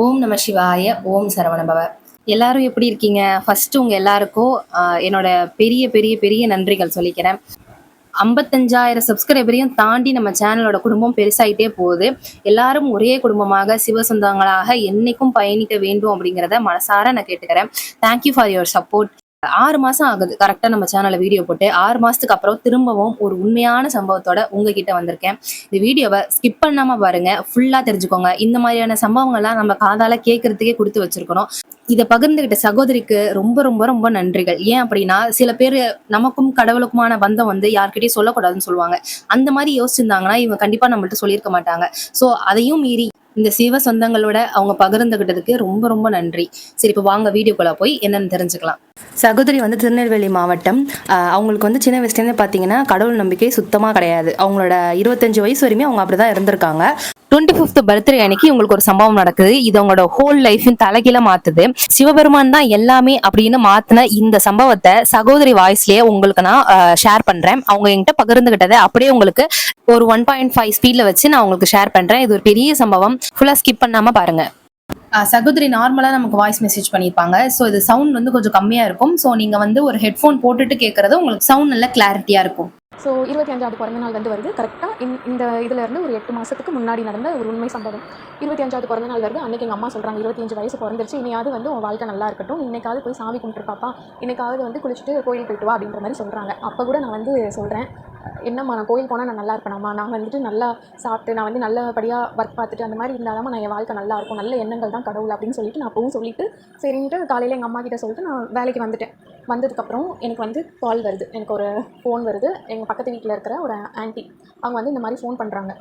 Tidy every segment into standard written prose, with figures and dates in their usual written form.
ஓம் நம சிவாய, ஓம் சரவணபவ. எல்லாரும் எப்படி இருக்கீங்க? ஃபர்ஸ்ட் உங்க எல்லாருக்கும் என்னோட பெரிய பெரிய பெரிய நன்றிகள் சொல்லிக்கிறேன். 55,000 சப்ஸ்கிரைபரையும் தாண்டி நம்ம சேனலோட குடும்பம் பெருசாயிட்டே போகுது. எல்லாரும் ஒரே குடும்பமாக சிவசொந்தங்களாக என்னைக்கும் பயணிக்க வேண்டும் அப்படிங்கிறத மனசார நான் கேட்டுக்கிறேன். Thank you for your support. 6 மாசம் ஆகுது கரெக்டா நம்ம சேனல்ல வீடியோ போட்டு. 6 மாசத்துக்கு அப்புறம் திரும்பவும் ஒரு உண்மையான சம்பவத்தோட உங்ககிட்ட வந்திருக்கேன். இந்த வீடியோவை ஸ்கிப் பண்ணாம பாருங்க. ஃபுல்லா தெரிஞ்சுக்கோங்க. இந்த மாதிரியான சம்பவங்கள்லாம் நம்ம காதால கேட்கறதுக்கே கொடுத்து வச்சிருக்கணும். இதை பகிர்ந்துகிட்ட சகோதரிக்கு ரொம்ப ரொம்ப ரொம்ப நன்றிகள். ஏன் அப்படின்னா சில பேர் நமக்கும் கடவுளுக்குமான பந்தம் வந்து யார்கிட்டயும் சொல்லக்கூடாதுன்னு சொல்லுவாங்க. அந்த மாதிரி யோசிச்சிருந்தாங்கன்னா இவங்க கண்டிப்பா நம்மள்ட்ட சொல்லியிருக்க மாட்டாங்க. ஸோ அதையும் மீறி இந்த சிவ சொந்தங்களோட அவங்க பகிர்ந்துகிட்டதுக்கு ரொம்ப ரொம்ப நன்றி. சரி, இப்போ வாங்க வீடியோக்குள்ள போய் என்னன்னு தெரிஞ்சுக்கலாம். சகோதரி வந்து திருநெல்வேலி மாவட்டம். அவங்களுக்கு வந்து சின்ன வயசுலேருந்து பார்த்தீங்கன்னா கடவுள் நம்பிக்கை சுத்தமாக கிடையாது. அவங்களோட 25 வயசு வரையுமே அவங்க அப்படிதான் இருந்திருக்காங்க. 25th பர்த்டே அன்னைக்கு உங்களுக்கு ஒரு சம்பவம் நடக்குது. இது அவங்களோட ஹோல் லைஃபையும் தலைகீழ மாத்துது. சிவபெருமான் தான் எல்லாமே அப்படின்னு மாத்தின இந்த சம்பவத்தை சகோதரி வாய்ஸ்லயே உங்களுக்கு நான் ஷேர் பண்றேன். அவங்க என்கிட்ட பகிர்ந்துகிட்டதை அப்படியே உங்களுக்கு ஒரு 1.5 ஸ்பீட்ல வச்சு நான் உங்களுக்கு ஷேர் பண்றேன். இது ஒரு பெரிய சம்பவம். ஃபுல்லா ஸ்கிப் பண்ணாம பாருங்க. சகோதரி நார்மலா நமக்கு வாய்ஸ் மெசேஜ் பண்ணியிருப்பாங்க. ஸோ இது சவுண்ட் வந்து கொஞ்சம் கம்மியா இருக்கும். ஸோ நீங்க வந்து ஒரு ஹெட்ஃபோன் போட்டுட்டு கேட்கறது உங்களுக்கு சவுண்ட் நல்ல கிளாரிட்டியா இருக்கும். ஸோ 25வது பிறந்த நாள் வருது கரெக்டாக இந்த இதிலேருந்து ஒரு 8 மாதத்துக்கு முன்னாடி நடந்த ஒரு உண்மை சம்பவம். 25வது பிறந்த நாள் வருது. அன்றைக்கி எங்கள் அம்மா சொல்கிறாங்க, 25 வயசு பிறந்துருச்சு, இனியாவது வந்து உன் வாழ்க்கை நல்லா இருக்கட்டும், இன்னைக்காவது போய் சாமி கும்பிட்டுருப்பாப்பா, இன்னைக்காவது வந்து குளிச்சுட்டு கோயில் போயிட்டு வா அப்படின்ற மாதிரி சொல்கிறாங்க. அப்போ கூட நான் வந்து சொல்கிறேன், என்னம்மா நான் கோயில் போனால் நான் நல்லா இருப்பேனாம்மா, நான் வந்துட்டு நல்லா சாப்பிட்டு நான் வந்து நல்லபடியாக ஒர்க் பார்த்துட்டு அந்த மாதிரி இருந்தாலும் நான் என் வாழ்க்கை நல்லா இருக்கும், நல்ல எண்ணங்கள் தான் கடவுள் அப்படின்னு சொல்லிட்டு நான் அப்பவும் சொல்லிட்டு சரின்ட்டு காலையில் எங்கள் அம்மா கிட்ட சொல்லிட்டு நான் வேலைக்கு வந்துட்டேன். வந்ததுக்கப்புறம் எனக்கு வந்து கால் வருது, எனக்கு ஒரு ஃபோன் வருது. எங்கள் பக்கத்து வீட்டில் இருக்கிற ஒரு ஆன்ட்டி அவங்க வந்து இந்த மாதிரி ஃபோன் பண்ணுறாங்க.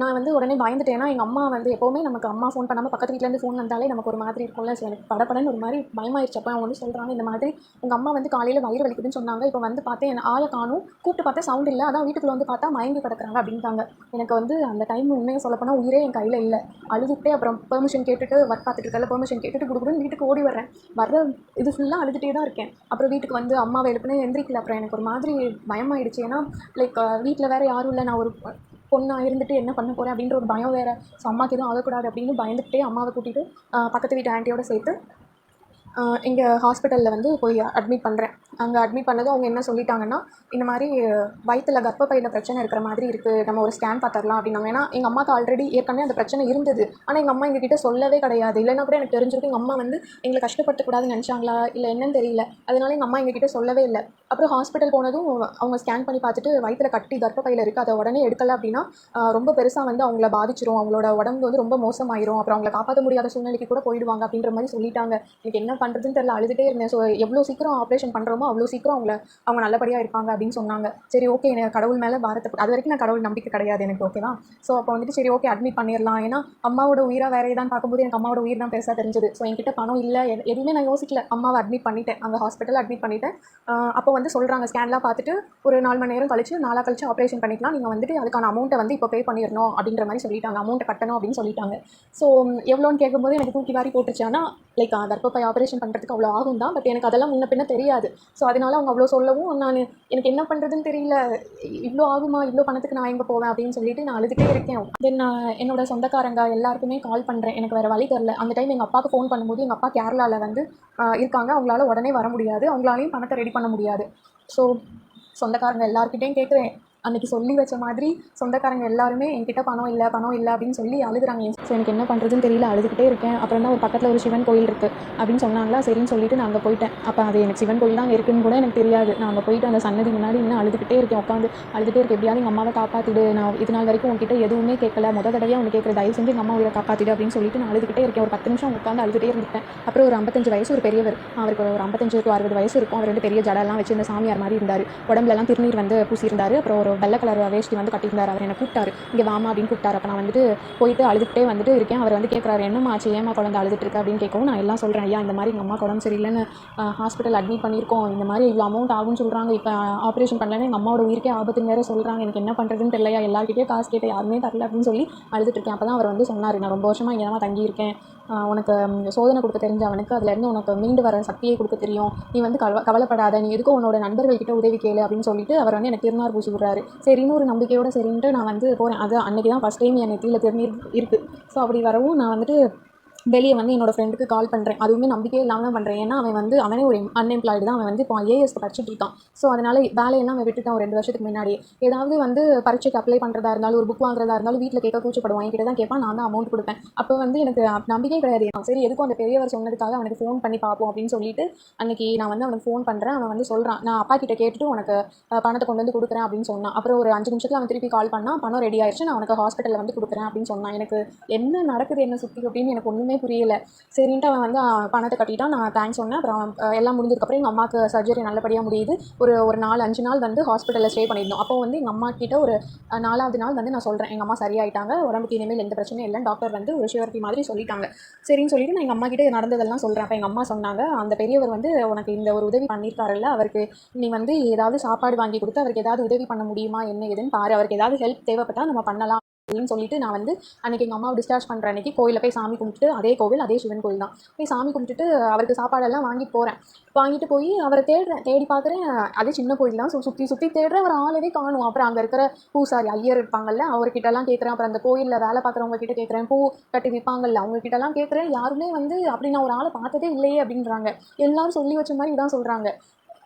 நான் வந்து உடனே பயந்துட்டேன்னா எங்கள் அம்மா வந்து எப்போவுமே நமக்கு அம்மா ஃபோன் பண்ணாமல் பக்கத்து வீட்டிலேருந்து ஃபோன் வந்தாலே நமக்கு ஒரு மாதிரி இருக்கும்ல. ஸோ எனக்கு படப்படன்னு ஒரு மாதிரி பயமாயிருச்சு. அப்போ அவங்க வந்து சொல்கிறாங்க, இந்த மாதிரி உங்கள் அம்மா வந்து காலையில் வயிறு வலிக்குதுன்னு சொன்னாங்க, இப்போ வந்து பார்த்தேன் என் ஆளை காணும், கூப்பிட்டு பார்த்தா சவுண்ட் இல்லை, அதான் வீட்டுக்குள்ளே வந்து பார்த்தா மயங்கி கிடக்குறாங்க அப்படின்ட்டாங்க. எனக்கு வந்து அந்த டைம் உண்மையாக சொல்லப்போனால் உயிரே என் கையில் இல்லை. அழுதுகிட்டே அப்புறம் பெர்மிஷன் கேட்டுட்டு ஒர்க் பார்த்துட்டு இருக்கல பெர்மிஷன் கேட்டுட்டு கொடுக்குறேன்னு வீட்டுக்கு ஓடி வர்ற இது ஃபுல்லாக அழுதுகிட்டே தான் இருக்கேன். அப்புறம் வீட்டுக்கு வந்து அம்மாவை எழுப்புனே எந்திரிக்கல. அப்புறம் எனக்கு ஒரு மாதிரி பயமாயிடுச்சு. ஏன்னா லைக் வீட்டில் வேறு யாரும் இல்லை, நான் ஒரு பொண்ணாக இருந்துட்டு என்ன பண்ண போகிறேன் அப்படின்ற ஒரு பயம் வேறு. ஸோ அம்மாவுக்கு எதுவும் ஆகக்கூடாது அப்படின்னு பயந்துகிட்டே அம்மாவை கூட்டிகிட்டு பக்கத்து வீட்டு ஆண்டியோடு சேர்த்து இங்கே ஹாஸ்பிட்டலில் வந்து போய் அட்மிட் பண்ணுறேன். அங்கே அட்மிட் பண்ணதும் அவங்க என்ன சொல்லிட்டாங்கன்னா, இந்த மாதிரி வயிற்றில் கர்ப்பப்பையில் பிரச்சனை இருக்கிற மாதிரி இருக்குது, நம்ம ஒரு ஸ்கேன் பார்த்துடலாம் அப்படின்னாங்க. ஏன்னா எங்கள் அம்மாவுக்கு ஆல்ரெடி ஏற்கனவே அந்த பிரச்சனை இருந்தது. ஆனால் எங்கள் அம்மா எங்ககிட்ட சொல்லவே கிடையாது. இல்லைன்னா கூட எனக்கு தெரிஞ்சிருக்கும். எங்கள் அம்மா வந்து எங்களை கஷ்டப்படுத்தக்கூடாதுன்னு நினச்சாங்களா இல்லை என்னன்னு தெரியல. அதனால எங்கள் அம்மா எங்ககிட்ட சொல்லவே இல்லை. அப்புறம் ஹாஸ்பிட்டல் போனதும் அவங்க ஸ்கேன் பண்ணி பார்த்துட்டு வயிற்றில் கட்டி கர்ப்பப்பையில் இருக்குது, அதை உடனே எடுக்கலை அப்படின்னா ரொம்ப பெருசாக வந்து அவங்கள பாதிச்சிரும், அவங்களோட உடம்பு வந்து ரொம்ப மோசமாயிரும், அப்புறம் அவங்கள காப்பாற்ற முடியாத சூழ்நிலைக்கு கூட போயிடுவாங்க அப்படின்ற மாதிரி சொல்லிட்டாங்க. எனக்கு என்ன பண்ணுறதுன்னு தெரியல, அழுதுகிட்டே இருந்தேன். ஸோ எவ்வளோ சீக்கிரம் ஆப்ரேஷன் பண்ணுறோமோ அவ்வளோ சீக்கிரம் அவங்க நல்லபடியாக இருப்பாங்க அப்படின்னு சொன்னாங்க. சரி ஓகே, எனக்கு கடவுள் மேலே பாரத்தை அது வரைக்கும் நான் கடவுள் நம்பிக்கை கிடையாது எனக்கு, ஓகேவா. ஸோ அப்போ வந்துட்டு சரி ஓகே அட்மிட் பண்ணிடலாம். ஏன்னா அம்மாவோட உயிராக வேறு ஏதாவது பார்க்கும்போது எனக்கு அம்மாவோட உயிர் தான் பெருசாக தெரிஞ்சது. ஸோ என்கிட்ட பணம் இல்லை, எதுவுமே நான் யோசிக்கல. அம்மாவை அட்மிட் பண்ணிட்டேன், அங்கே ஹாஸ்பிட்டல் அட்மிட் பண்ணிட்டேன். அப்போ வந்து சொல்கிறாங்க, ஸ்கேன்லாம் பார்த்துட்டு ஒரு 4 மணி நேரம் கழிச்சு 4 நாள் கழிச்சு ஆப்ரேஷன் பண்ணிக்கலாம், நீங்கள் வந்துட்டு அதுக்கான அமௌண்ட்டை வந்து இப்போ பே பண்ணிடணும் அப்படின்ற மாதிரி சொல்லிட்டாங்க, அமௌண்ட்டை கட்டணும் அப்படின்னு சொல்லிட்டாங்க. ஸோ எவ்வளோன்னு கேட்கும்போது எனக்கு தூக்கி வாரி போட்டுருச்சு. ஆனால் லைக் கர்ப்பப்பை ஆப்ரேஷன் பண்ணுறதுக்கு அவ்வளோ ஆகும் தான், பட் எனக்கு அதெல்லாம் முன்ன பின்ன தெரியாது. ஸோ அதனால அவங்க அவ்வளோ சொல்லவும் எனக்கு என்ன பண்ணுறதுன்னு தெரியல. இவ்வளோ ஆகுமா, இவ்வளோ பணத்துக்கு நான் எங்கே போவேன் அப்படின்னு சொல்லிட்டு நான் அழுதுகிட்டே இருக்கேன். தென் நான் என்னோட சொந்தக்காரங்க எல்லாருக்குமே கால் பண்ணுறேன், எனக்கு வேறு வழி தெரில. அந்த டைம் எங்கள் அப்பாவுக்கு ஃபோன் பண்ணும்போது எங்கள் அப்பா கேரளாவில் வந்து இருக்காங்க, அவங்களால உடனே வர முடியாது, அவங்களாலையும் பணத்தை ரெடி பண்ண முடியாது. ஸோ சொந்தக்காரங்க எல்லாருக்கிட்டையும் கேட்குறேன். அன்றைக்கி சொல்லி வச்ச மாதிரி சொந்தக்காரங்க எல்லாருமே என்கிட்ட பணம் இல்லை அப்படின்னு சொல்லி அழுகுறாங்க. ஸோ எனக்கு என்ன பண்ணுறதுன்னு தெரியல, அழுதுகிட்டே இருக்கேன். அப்புறம் தான் ஒரு பக்கத்தில் ஒரு சிவன் கோயில் இருக்குது அப்படின்னு சொன்னாங்களா, சரின்னு சொல்லிட்டு நான் அங்கே போயிட்டேன். அப்போ அது எனக்கு சிவன் கோயில் தான் இருக்குன்னு கூட எனக்கு தெரியாது. நான் அங்கே போயிட்டு அந்த சன்னதி முன்னாடி இன்னும் அழுதுகிட்டே இருக்கேன், உட்காந்து அழுதுகிட்டே இருக்கேன். எப்படியாவது எங்கள் அம்மாவை காப்பாற்றிடு, நான் இது நாள் வரைக்கும் உங்ககிட்ட எதுவுமே கேட்கல, தடவையாக அவங்க கேட்குற, தயவு செஞ்சு எங்கள் அம்மா உயிரை காப்பாற்றிடு அப்படின்னு சொல்லிட்டு நான் அழுதுகிட்டே இருக்கேன். ஒரு 10 நிமிஷம் உட்காந்து அழுதுகிட்டே இருந்தேன். அப்புறம் ஒரு 55 வயசு ஒரு பெரியவர், அவருக்கு ஒரு 55 to 60 வயசு இருக்கும். அவர் 2 பெரிய ஜடெல்லாம் வச்சு இந்த சாமியார் மாதிரி இருந்தார். உடம்புலலாம் திருநீர் வந்து பூசியிருந்தார். அப்புறம் ஒரு வெள்ளை கலர் வேஷ்டி வந்து கட்டியிருந்தார். அவர் என்னை கூப்பிட்டாரு, இங்கே வாமா அப்படின்னு கூப்பிட்டாரு. அப்போ நான் வந்துட்டு போயிட்டு அழுதுகிட்டே வந்துட்டு இருக்கேன். அவர் வந்து கேட்குறாரு, என்னம்மா ஆச்சு, ஏமா குழந்தை அழுதுட்டு இருக்கு அப்படின்னு கேட்கவும் நான் எல்லாம் சொல்கிறேன். ஐயா இந்த மாதிரி எங்கள் அம்மா உடம்பு சரியில்லைன்னு ஹாஸ்பிட்டல் அட்மிட் பண்ணியிருக்கோம், இந்த மாதிரி இவ்வளோ அமௌண்ட் ஆகும்னு சொல்கிறாங்க, இப்போ ஆப்ரேஷன் பண்ணலன்னு எங்கள் அம்மாவோட உயிருக்கே ஆபத்துன்னு வேறு சொல்கிறாங்க, எனக்கு என்ன பண்ணுறதுன்னு தெரியலையா, எல்லாருக்கிட்டே காசு கேட்டேன், யாருமே தரல அப்படின்னு சொல்லி அழுதுட்டு இருக்கேன். அப்போ தான் அவர் வந்து சொன்னார், நான் ரொம்ப வருஷமாக இங்கே தான் தங்கியிருக்கேன், உனக்கு சோதனை கொடுக்க தெரிஞ்ச அவனுக்கு அதுலேருந்து உனக்கு மீண்டு வர சக்தியை கொடுக்க தெரியும், நீ வந்து கவலைப்படாத, நீ எதுக்கும் உன்னோட நண்பர்கள்கிட்ட உதவி கேளு அப்படின்னு சொல்லிட்டு அவர் வந்து எனக்கு திருநார் பூசி விடுறாரு. சரின்னு ஒரு நம்பிக்கையோடு சரின்ட்டு நான் வந்து போகிறேன். அது அன்றைக்கி தான் ஃபஸ்ட் டைம் என் நெத்தியில் திருநீர் இருக்குது. ஸோ அப்படி வரவும் நான் வந்துட்டு வெளியே வந்து என்னோடய ஃப்ரெண்டுக்கு கால் பண்ணுறேன். அதுவுமே நம்பிக்கையே இல்லாமல் தான் பண்ணுறேன். ஏன்னா அவன் வந்து அவனே ஒரு அன்எம்ப்ளாய்டு தான். அவன் வந்து இப்போ ஐஏஎஸ்க்கு படிச்சுட்டு இருக்கான். ஸோ அதனால் வேலையெல்லாம் அவன் விட்டுட்டான் ஒரு 2 வருஷத்துக்கு முன்னாடியே. ஏதாவது வந்து பரீட்சைக்கு அப்ளை பண்ணுறதா இருந்தாலும், ஒரு புக் வாங்குறதா இருந்தாலும் வீட்டில் கேட்க கூச்சப்படுவான். என்கிட்ட தான் கேட்பான். நான் தான் அமௌண்ட் கொடுப்பேன். அப்போ வந்து எனக்கு நம்பிக்கையே கிடையாது. சரி எதுக்கும் அந்த பெரியவர் சொன்னதுக்காக அவனுக்கு ஃபோன் பண்ணி பார்ப்போம் அப்படின்னு சொல்லிட்டு அன்றைக்கி நான் வந்து அவனுக்கு ஃபோன் பண்ணுறேன். அவன் வந்து சொல்கிறான், நான் அப்பா கிட்ட கேட்டுட்டு உனக்கு பணத்தை கொண்டு வந்து கொடுக்குறேன் அப்படின்னு சொன்னான். அப்புறம் ஒரு 5 நிமிஷத்தில் அவன் திருப்பி கால் பண்ணால் பணம் ரெடி ஆயிடுச்சு, நான் அவனுக்கு ஹாஸ்பிட்டலில் வந்து கொடுக்குறேன் அப்படின்னு சொன்னான். எனக்கு என்ன நடக்குது என்ன சுற்றி அப்படின்னு எனக்கு ஒன்றுமே புரியல. சரின்ட்டு அவன் வந்து பணத்தை கட்டிட்டான். நான் தேங்க்ஸ் சொன்னேன். அப்புறம் எல்லாம் முடிஞ்சதுக்கப்புறம் எங்கள் அம்மாவுக்கு சர்ஜரி நல்லபடியாக முடியுது. ஒரு 4-5 நாள் வந்து ஹாஸ்பிட்டலில் ஸ்டே பண்ணியிருந்தோம். அப்போ வந்து எங்கள் அம்மா கிட்ட ஒரு 4வது நாள் வந்து நான் சொல்கிறேன், எங்கள் அம்மா சரியாயிட்டாங்க, உடம்புக்கு இனிமேல் எந்த பிரச்சனையும் இல்லைன்னு டாக்டர் வந்து ஒரு ஷுவரிட்டி மாதிரி சொல்லிட்டாங்க. சரின்னு சொல்லிட்டு நான் எங்கள் அம்மா கிட்ட நடந்ததெல்லாம் சொல்கிறேன். அப்போ எங்கள் அம்மா சொன்னாங்க, அந்த பெரியவர் வந்து உனக்கு இந்த ஒரு உதவி பண்ணியிருக்காருல்ல, அவருக்கு நீ வந்து ஏதாவது சாப்பாடு வாங்கி கொடுத்து அவருக்கு ஏதாவது உதவி பண்ண முடியுமா என்ன ஏதுன்னு பாரு, அவருக்கு ஏதாவது ஹெல்ப் தேவைப்பட்டால் நம்ம பண்ணலாம் அப்படின்னு சொல்லிட்டு நான் வந்து அன்றைக்கி எங்கள் அம்மாவை டிஸ்சார்ஜ் பண்ணுற அன்றைக்கி கோயிலில் போய் சாமி கும்பிட்டுட்டு, அதே கோவில் அதே சிவன் கோயில் தான், போய் சாமி கும்பிட்டுட்டு அவருக்கு சாப்பாடெல்லாம் வாங்கிட்டு போகிறேன். வாங்கிட்டு போய் அவரை தேடுறேன், தேடி பார்க்குறேன். அதே சின்ன கோயில் தான். ஸோ சுற்றி சுற்றி தேடுறேன், அவர் ஆளவே காணும். அப்புறம் அங்கே இருக்கிற பூசாரி ஐயர் இருப்பாங்கல்ல, அவர்கிட்டலாம் கேட்குறேன். அப்புறம் அந்த கோயிலில் வேலை பார்க்குறவங்க கிட்ட கேட்குறேன், பூ கட்டி விற்பாங்கல்ல அவங்கக்கிட்டலாம் கேட்குறேன். யாருமே வந்து அப்படி நான் ஒரு ஆளை பார்த்ததே இல்லையே அப்படின்றாங்க. எல்லாரும் சொல்லி வச்ச மாதிரி இதான் சொல்கிறாங்க.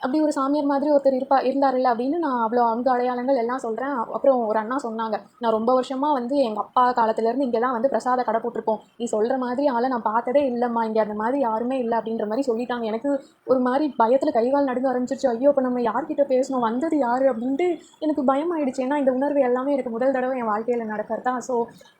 அப்படி ஒரு சாமியார் மாதிரி ஒருத்தர் இருந்தாருல்ல அப்படின்னு நான் அவ்வளோ அங்கு அடையாளங்கள் எல்லாம் சொல்கிறேன். அப்புறம் ஒரு அண்ணா சொன்னாங்க, நான் ரொம்ப வருஷமாக வந்து எங்கள் அப்பா காலத்துலேருந்து இங்கே தான் வந்து பிரசாத கடை போட்டிருக்கோம், நீ சொல்கிற மாதிரி ஆளை நான் பார்த்ததே இல்லைம்மா, இங்கே அந்த மாதிரி யாருமே இல்லை அப்படின்ற மாதிரி சொல்லிட்டாங்க. எனக்கு ஒரு மாதிரி பயத்தில் கைகால் நடுங்க ஆரம்பிச்சிருச்சு. ஐயோ இப்போ நம்ம யார்கிட்ட பேசணும், வந்தது யார் அப்படின்ட்டு எனக்கு பயமாயிடுச்சு. ஏன்னா இந்த உணர்வு எல்லாமே எனக்கு முதல் தடவை என் வாழ்க்கையில் நடக்கிறதா. ஸோ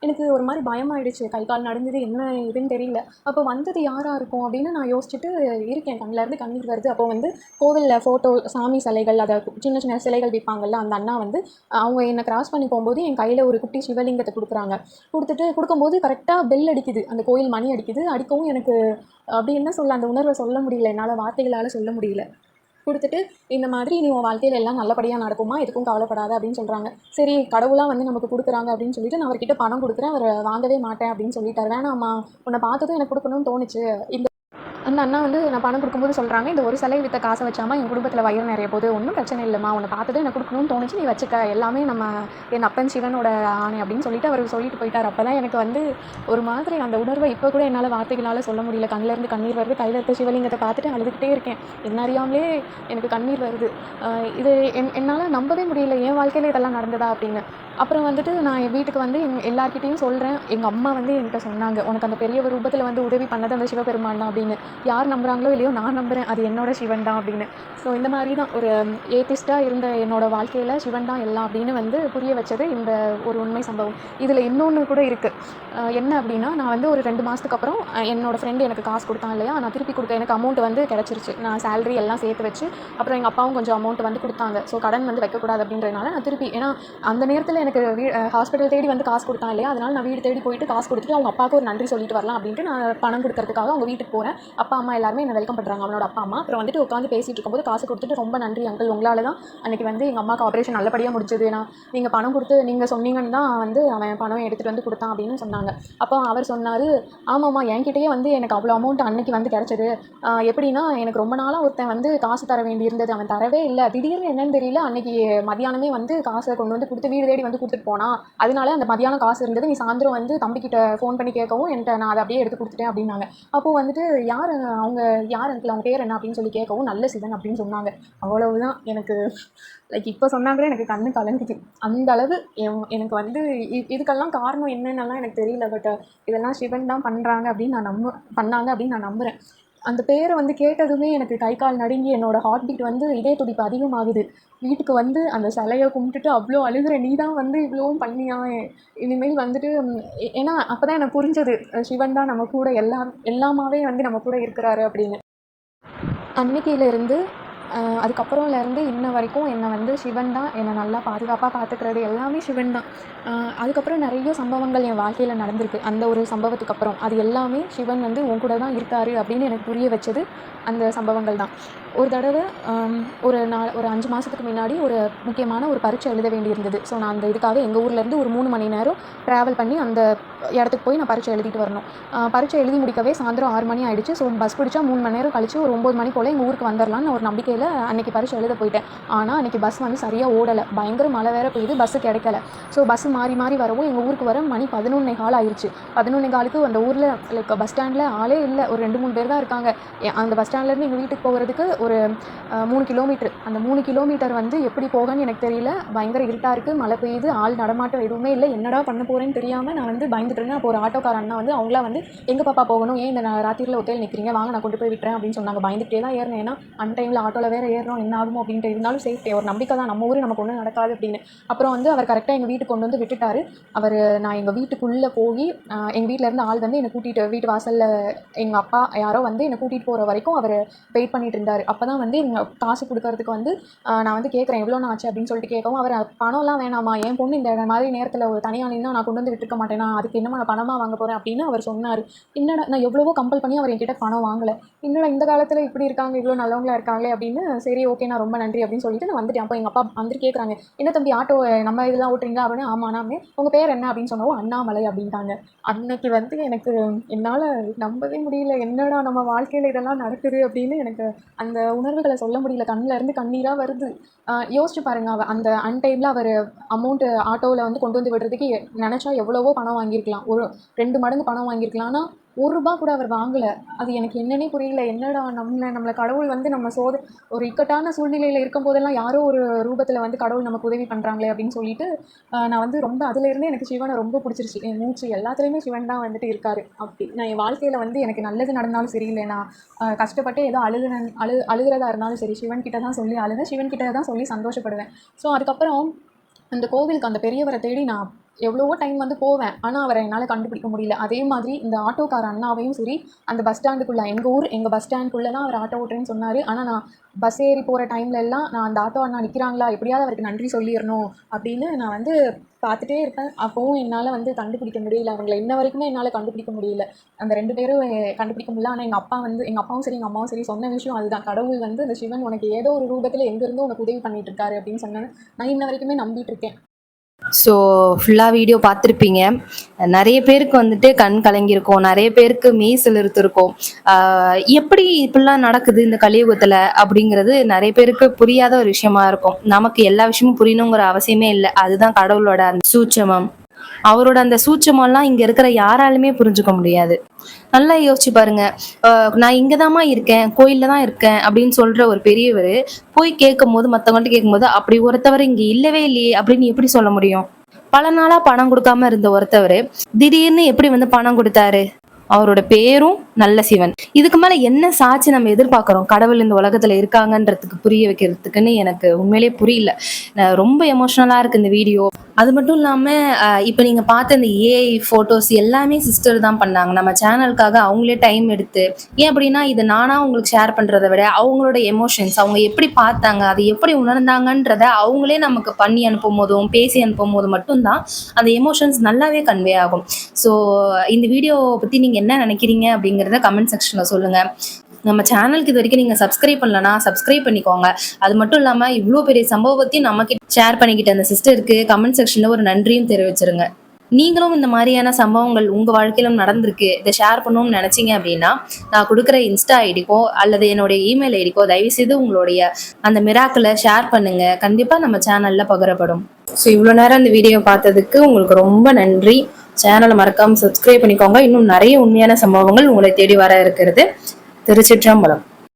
எனக்கு ஒரு மாதிரி பயமாயிடுச்சு, கைகால் நடுங்குது, என்ன இதுன்னு தெரியல. அப்போ வந்தது யாராக இருக்கும் அப்படின்னு நான் யோசிச்சுட்டு இருக்கேன். கண்ணிலேருந்து கண்ணீர் வருது. அப்போ வந்து கோவில் ஃபோட்டோ சாமி சிலைகள், அதை சின்ன சின்ன சிலைகள் விற்பாங்கள்ல, அந்த அண்ணா வந்து அவங்க என்னை கிராஸ் பண்ணி போகும்போது என் கையில் ஒரு குட்டி சிவலிங்கத்தை கொடுக்கும்போது கரெக்டாக பெல் அடிக்குது, அந்த கோயில் மணி அடிக்குது. அடிக்கவும் எனக்கு அப்படி என்ன சொல்ல, அந்த உணர்வை சொல்ல முடியல, என்னால் வார்த்தைகளால் சொல்ல முடியல. கொடுத்துட்டு இந்த மாதிரி நீ உன் வாழ்க்கையில் எல்லாம் நல்லபடியாக நடக்குமா, எதுக்கும் கவலைப்படாத அப்படின்னு சொல்கிறாங்க. சரி கடவுளாக வந்து நமக்கு கொடுக்குறாங்க அப்படின்னு சொல்லிட்டு நான் அவர்கிட்ட பணம் கொடுக்குறேன். அவர் வாங்கவே மாட்டேன் அப்படின்னு சொல்லிட்டார். வேணாம்மா, உன்னை பார்த்ததும் எனக்கு கொடுக்கணும்னு தோணுச்சு. அந்த அண்ணா வந்து நான் பணம் கொடுக்கும்போது சொல்கிறாங்க, இந்த ஒரு சிலை விற்ற காசை வச்சாமல் என் குடும்பத்தில் வயிறு நிறைய போது, ஒன்றும் பிரச்சனை இல்லைம்மா, உன்னை பார்த்ததும் எனக்கு கொடுக்கணும்னு தோணுச்சு, நீ வச்சுக்க, எல்லாமே நம்ம என் அப்பன் சிவனோட ஆணை அப்படின்னு சொல்லிட்டு அவர் சொல்லிட்டு போயிட்டார். அப்போ தான் எனக்கு வந்து ஒரு மாதிரி அந்த உணர்வை இப்போ கூட என்னால் வார்த்தைகளால் சொல்ல முடியல. கண்ணிலேருந்து கண்ணீர் வருது. கையில் இருக்க சிவலிங்கத்தை பார்த்துட்டு அழுதுகிட்டே இருக்கேன். என்ன அறியாமலே எனக்கு கண்ணீர் வருது. இது என்னால் நம்பவே முடியல, என் வாழ்க்கையில் இதெல்லாம் நடந்ததா அப்படின்னு. அப்புறம் வந்துட்டு நான் என் வீட்டுக்கு வந்து எல்லார்கிட்டையும் சொல்கிறேன். எங்கள் அம்மா வந்து என்கிட்ட சொன்னாங்க, உனக்கு அந்த பெரிய ரூபத்தில் வந்து உதவி பண்ணது அந்த சிவபெருமான் தான் அப்படின்னு. யார் நம்புகிறாங்களோ இல்லையோ, நான் நம்புகிறேன் அது என்னோட சிவன் தான் அப்படின்னு. ஸோ இந்த மாதிரி தான் ஒரு ஏத்திஸ்டாக இருந்த என்னோடய வாழ்க்கையில் சிவன் தான் எல்லாம் அப்படின்னு வந்து புரிய வச்சது இந்த ஒரு உண்மை சம்பவம். இதில் இன்னொன்று கூட இருக்குது. என்ன அப்படின்னா, நான் வந்து ஒரு 2 மாதத்துக்கு அப்புறம் என்னோடய ஃப்ரெண்டு எனக்கு காசு கொடுத்தான் இல்லையா, நான் திருப்பி கொடுத்தேன். எனக்கு அமௌண்ட் வந்து கிடச்சிருச்சு. நான் சேலரி எல்லாம் சேர்த்து வச்சு அப்புறம் எங்கள் அப்பாவும் கொஞ்சம் அமௌண்ட் வந்து கொடுத்தாங்க. ஸோ கடன் வந்து வைக்கக்கூடாது அப்படின்றதுனால நான் திருப்பி, ஏன்னா அந்த நேரத்தில் எனக்கு ஹாஸ்பிட்டல் தேடி வந்து காசு கொடுத்தான் இல்லையா, அதனால் நான் வீடு தேடி போயிட்டு காசு கொடுத்துட்டு அவங்க அப்பாவுக்கு ஒரு நன்றி சொல்லிட்டு வரலாம் அப்படின்ட்டு நான் பணம் கொடுக்கறதுக்காக அவங்க வீட்டுக்கு போகிறேன். அப்பா அம்மா எல்லாருமே என்னை வெல்கம் பண்ணுறாங்க, அவனோட அப்பா அம்மா. அப்புறம் வந்துட்டு உட்காந்து பேசிகிட்டு இருக்கும்போது காசு கொடுத்துட்டு, ரொம்ப நன்றி அங்கிள், உங்களால் தான் அன்றைக்கி வந்து எங்கள் அம்மாவுக்கு ஆப்ரேஷன் நல்லபடியாக முடிஞ்சது, ஏன்னா நீங்கள் பணம் கொடுத்து நீங்கள் சொன்னீங்கன்னு தான் வந்து அவன் பணம் எடுத்துகிட்டு வந்து கொடுத்தான் அப்படின்னு சொன்னாங்க. அப்போ அவர் சொன்னார், ஆமாம்மா என்கிட்டயே வந்து எனக்கு அவ்வளோ அமௌண்ட் அன்றைக்கி வந்து கிடச்சிது. எப்படின்னா, எனக்கு ரொம்ப நாளாக ஒருத்தன் வந்து காசு தர வேண்டி இருந்தது, அவன் தரவே இல்லை. திடீர்னு என்னன்னு தெரியல, அன்றைக்கி மதியானமே வந்து காசை கொண்டு வந்து கொடுத்து வீடு தேடி வந்து கொடுத்துட்டு போனான். அதனால அந்த மதியானம் காசு இருந்தது, நீ சாயந்தரம் வந்து தம்பிக்கிட்ட ஃபோன் பண்ணி கேட்கவும் என்கிட்ட நான் அதை அப்படியே எடுத்து கொடுத்துட்டேன் அப்படின்னாங்க. அப்போது வந்துட்டு யார் அங்கிள், அவங்க பேர் என்ன அப்படின்னு சொல்லி கேட்கவும் நல்ல சிவன் அப்படின்னு சொன்னாங்க. அவ்வளவுதான். எனக்கு லைக் இப்போ சொன்னாங்களே எனக்கு கண்ணு கலங்குது. அந்த அளவு எனக்கு வந்து இதுக்கெல்லாம் காரணம் என்னென்னலாம் எனக்கு தெரியல. பட் இதெல்லாம் சிவன் தான் பண்ணாங்க அப்படின்னு நான் நம்புகிறேன். அந்த பேரை வந்து கேட்டதுமே எனக்கு கை கால் நடுங்கி என்னோடய ஹார்ட் பீட் வந்து இதய துடிப்பு அதிகமாகுது. வீட்டுக்கு வந்து அந்த சிலையை கும்பிட்டுட்டு அவ்வளோ அழுகிறேன், நீ தான் வந்து இவ்வளோவும் பண்ணியா, இனிமேல் வந்துட்டு ஏன்னா அப்போ தான் எனக்கு புரிஞ்சது, சிவன் தான் நம்ம கூட எல்லாமாவே வந்து நம்ம கூட இருக்கிறாரு அப்படின்னு. அன்னைக்கிலேருந்து அதுக்கப்புறம்லேருந்து இன்ன வரைக்கும் என்னை வந்து சிவன் தான் என்னை நல்லா பாதுகாப்பாக பார்த்துக்கிறது, எல்லாமே சிவன் தான். அதுக்கப்புறம் நிறைய சம்பவங்கள் என் வாழ்க்கையில் நடந்திருக்கு. அந்த ஒரு சம்பவத்துக்கு அப்புறம் அது எல்லாமே சிவன் வந்து உன் கூட தான் இருக்காரு அப்படின்னு எனக்கு புரிய வச்சது அந்த சம்பவங்கள் தான். ஒரு தடவை ஒரு 5 மாதத்துக்கு முன்னாடி ஒரு முக்கியமான ஒரு பரீட்சை எழுத வேண்டியிருந்தது. ஸோ நான் அந்த இதுக்காக எங்கள் ஊர்லேருந்து ஒரு 3 மணி நேரம் ட்ராவல் பண்ணி அந்த இடத்துக்கு போய் நான் பரீட்சை எழுதிட்டு வரணும். பரீட்சை எழுதி முடிக்கவே சாயந்தரம் 6 மணி ஆகிடுச்சு. ஸோ பஸ் பிடிச்சா 3 மணி நேரம் கழிச்சு ஒரு 9 மணி போல் எங்கள் ஊருக்கு வந்துடலான்னு ஒரு நம்பிக்கையில் நம்பிக்கையில் அன்றைக்கி பரீட்சை எழுத போயிட்டேன். ஆனால் அன்றைக்கி பஸ் வந்து சரியாக ஓடலை, பயங்கர மழை வேறு பெய்யுது, பஸ்ஸு கிடைக்கல. ஸோ பஸ்ஸு மாறி மாறி வரவும் எங்கள் ஊருக்கு வர மணி 11:15 ஆயிடுச்சு. 11:15க்கு அந்த ஊரில் லைக் பஸ் ஸ்டாண்டில் ஆளே இல்லை, ஒரு 2-3 பேர் தான் இருக்காங்க. அந்த பஸ் ஸ்டாண்ட்லேருந்து எங்கள் வீட்டுக்கு போகிறதுக்கு ஒரு 3 கிலோமீட்டர். அந்த 3 கிலோமீட்டர் வந்து எப்படி போகன்னு எனக்கு தெரியல. பயங்கர இருட்டாக இருக்குது, மழை பெய்யுது, ஆள் நடமாட்டம் எதுவுமே இல்லை. என்னடா பண்ண போகிறேன்னு தெரியாமல் நான் வந்து பயந்துட்டு இருந்தேன். அப்போ ஒரு ஆட்டோக்கார அண்ணா வந்து அவங்களா வந்து எங்கே பாப்பா போகணும், ஏன் இந்த ராத்திரியில் ஒத்தையில் நிற்கிறீங்க, வாங்க நான் கொண்டு போய் விட்டுறேன் அப்படின்னு சொன்னாங்க. பயந்துகிட்டே தான் ஏறினேன், ஏன்னா அன் டைமில் ஆட்டோவில் வேறு ஏறணும், என்ன ஆகுமோ அப்படின்ட்டு. இருந்தாலும் சேஃப்டி, ஒரு நம்பிக்கை தான், நம்ம ஊர் நமக்கு ஒன்றும் நடக்காது அப்படின்னு. அப்புறம் வந்து அவர் கரெக்டாக எங்கள் வீட்டுக்கு கொண்டு வந்து விட்டுட்டார். நான் எங்கள் வீட்டுக்குள்ளே போய் எங்கள் வீட்டில் இருந்து ஆள் வந்து என்னை கூட்டிகிட்டு வீட்டு வாசலில் எங்கள் அப்பா யாரோ வந்து என்னை கூட்டிகிட்டு போகிற வரைக்கும் அவர் வெயிட் பண்ணிட்டு இருந்தார். அப்போ தான் வந்து எங்கள் காசு கொடுக்கறதுக்கு வந்து நான் வந்து கேட்குறேன், எவ்வளோண்ணா ஆச்சு அப்படின்னு சொல்லிட்டு கேட்கவும், அவர் பணம்லாம் வேணாமா, என் பொண்ணு இந்த மாதிரி நேரத்தில் ஒரு தனியாக நின்னா நான் கொண்டு வந்து விட்டுருக்க மாட்டேனா, அதுக்கு என்னமா நான் பணமாக வாங்க போகிறேன் அப்படின்னு அவர் சொன்னார். என்னடா, நான் எவ்வளவோ கம்பல் பண்ணி அவர் என்கிட்ட பணம் வாங்கலை, என்னடா இந்த காலத்தில் இப்படி இருக்காங்க, இவ்வளோ நல்லவங்களா இருக்காங்களே அப்படின்னு. சரி ஓகே நான் ரொம்ப நன்றி அப்படின்னு சொல்லிட்டு நான் வந்துட்டேன். அப்போ எங்கள் அப்பா வந்துட்டு கேட்குறாங்க, என்ன தம்பி ஆட்டோ நம்ம இதெல்லாம் ஓட்டுறீங்களா அப்படின்னு. ஆமாண்ணாமே, உங்கள் பேர் என்ன அப்படின்னு சொன்னவும் அண்ணாமலை அப்படின்ட்டாங்க. அன்னைக்கு வந்து எனக்கு என்னால் நம்பவே முடியல, என்னடா நம்ம வாழ்க்கையில் இதெல்லாம் நடக்குது அப்படின்னு. எனக்கு அந்த உணர்வுகளை சொல்ல முடியல, கண்ணில் இருந்து கண்ணீராக வருது. யோசிச்சு பாருங்கள், அந்த அன்டைமில் அவர் அமௌண்ட்டு ஆட்டோவில் வந்து கொண்டு வந்து விடுறதுக்கு நினச்சா எவ்வளவோ பணம் வாங்கியிருக்கலாம், ஒரு 2 மடங்கு பணம் வாங்கியிருக்கலாம். ஆனால் ₹1 கூட அவர் வாங்கலை. அது எனக்கு என்னன்னே புரியல. என்னடா நம்மளை கடவுள் வந்து நம்ம ஒரு இக்கட்டான சூழ்நிலையில் இருக்கும் போதெல்லாம் யாரோ ஒரு ரூபத்தில் வந்து கடவுள் நமக்கு உதவி பண்ணுறாங்களே அப்படின்னு சொல்லிட்டு நான் வந்து ரொம்ப அதிலேருந்தே எனக்கு சிவனை ரொம்ப பிடிச்சிருச்சு. என் மூச்சு எல்லாத்துலேயுமே சிவன் தான் வந்துட்டு இருக்கார். அப்படி நான் என் வாழ்க்கையில் வந்து எனக்கு நல்லது நடந்தாலும் சரி, இல்லை நான் கஷ்டப்பட்டு ஏதோ அழுகிறதா இருந்தாலும் சரி, சிவன்கிட்ட தான் சொல்லி அழுத, சிவன்கிட்ட தான் சொல்லி சந்தோஷப்படுவேன். ஸோ அதுக்கப்புறம் அந்த கோவிலுக்கு அந்த பெரியவரை தேடி நான் எவ்வளவோ டைம் வந்து போவேன், ஆனால் அவரை என்னால் கண்டுபிடிக்க முடியல. அதே மாதிரி இந்த ஆட்டோக்கார அண்ணாவையும் சரி, அந்த பஸ் ஸ்டாண்டுக்குள்ளே எங்கள் பஸ் ஸ்டாண்டுக்குள்ளே தான் அவர் ஆட்டோ ஓட்டுறேன்னு சொன்னார். ஆனால் நான் பஸ் ஏறி போகிற டைம்ல எல்லாம் நான் அந்த ஆட்டோ அண்ணா நிற்கிறாங்களா, எப்படியாவது அவருக்கு நன்றி சொல்லிடணும் அப்படின்னு நான் வந்து பார்த்துட்டே இருப்பேன். அப்போவும் என்னால் வந்து கண்டுபிடிக்க முடியல, அவங்களை இன்ன வரைக்குமே என்னால் கண்டுபிடிக்க முடியல. அந்த 2 பேரும் கண்டுபிடிக்க முடியல. ஆனால் எங்கள் அப்பாவும் சரி எங்கள் அம்மாவும் சரி சொன்ன விஷயம் அதுதான், கடவுள் வந்து அந்த சிவன் உனக்கு ஏதோ ஒரு ரூபத்தில் எங்கேருந்தோ உனக்கு உதவி பண்ணிட்டு இருக்காரு அப்படின்னு சொன்னேன். நான் இன்ன வரைக்குமே நம்பிட்டு இருக்கேன். ஸோ ஃபுல்லாக வீடியோ பார்த்துருப்பீங்க. நிறைய பேருக்கு வந்துட்டு கண் கலங்கியிருக்கும், நிறைய பேருக்கு மெய் சிலிர்த்திருக்கும். எப்படி இப்படிலாம் நடக்குது இந்த கலியுகத்தில் அப்படிங்கிறது நிறைய பேருக்கு புரியாத ஒரு விஷயமா இருக்கும். நமக்கு எல்லா விஷயமும் புரியணுங்கிற அவசியமே இல்லை, அதுதான் கடவுளோட அந்த சூட்சமம். அவரோட அந்த சூட்சமெல்லாம் இங்க இருக்கிற யாராலுமே புரிஞ்சுக்க முடியாது. நல்லா யோசிச்சு பாருங்க. நான் இங்கதாம்மா இருக்கேன், கோயில்ல தான் இருக்கேன் அப்படின்னு சொல்ற ஒரு பெரியவர் போய் கேட்கும்போது, மத்தவங்கள்ட்ட கேட்கும்போது, அப்படி ஒருத்தவர் இங்க இல்லவே இல்லையே அப்படின்னு எப்படி சொல்ல முடியும்? பல நாளா பணம் கொடுக்காம இருந்த ஒருத்தவர் திடீர்னு எப்படி வந்து பணம் கொடுத்தாரு? அவரோட பேரும் நல்ல சிவன். இதுக்கு மேல என்ன சாட்சி நம்ம எதிர்பார்க்கிறோம் கடவுள் இந்த உலகத்துல இருக்காங்கன்றதுக்கு புரிய வைக்கிறதுக்குன்னு எனக்கு உண்மையிலே புரியல. ரொம்ப எமோஷனலா இருக்கு இந்த வீடியோ. அது மட்டும் இல்லாம இப்ப நீங்க பார்த்த இந்த ஏஐ போட்டோஸ் எல்லாமே சிஸ்டர் தான் பண்ணாங்க நம்ம சேனலுக்காக. அவங்களே டைம் எடுத்து, ஏன் அப்படின்னா இது நானா உங்களுக்கு ஷேர் பண்றதை விட அவங்களோட எமோஷன்ஸ், அவங்க எப்படி பார்த்தாங்க, அதை எப்படி உணர்ந்தாங்கன்றத அவங்களே நமக்கு பண்ணி அனுப்பும் போதும் பேசி அனுப்பும் போது மட்டும்தான் அந்த எமோஷன்ஸ் நல்லாவே கன்வே ஆகும். ஸோ இந்த வீடியோ பத்தி நீங்க என்ன நினைக்கிறீங்க அப்படிங்கிறத கமெண்ட் செக்ஷன்ல சொல்லுங்க. நம்ம சேனலுக்கு இது வரைக்கும் நீங்கள் சப்ஸ்கிரைப் பண்ணலன்னா சப்ஸ்கிரைப் பண்ணிக்கோங்க. அது மட்டும் இல்லாமல் இவ்வளோ பெரிய சம்பவத்தையும் நமக்கு ஷேர் பண்ணிக்கிட்ட அந்த சிஸ்டருக்கு கமெண்ட் செக்ஷனில் ஒரு நன்றியும் தெரிவிச்சிருங்க. நீங்களும் இந்த மாதிரியான சம்பவங்கள் உங்கள் வாழ்க்கையிலும் நடந்திருக்கு, இதை ஷேர் பண்ணணும்னு நினச்சிங்க அப்படின்னா நான் கொடுக்குற இன்ஸ்டா ஐடிக்கோ அல்லது என்னுடைய இமெயில் ஐடிக்கோ தயவுசெய்து உங்களுடைய அந்த மிராக்கிளை ஷேர் பண்ணுங்கள். கண்டிப்பாக நம்ம சேனலில் பகிரப்படும். ஸோ இவ்வளோ நேரம் இந்த வீடியோ பார்த்ததுக்கு உங்களுக்கு ரொம்ப நன்றி. சேனலை மறக்காமல் சப்ஸ்கிரைப் பண்ணிக்கோங்க. இன்னும் நிறைய உண்மையான சம்பவங்கள் உங்களை தேடி வர இருக்கிறது. திருச்சிற்றம்பலம்.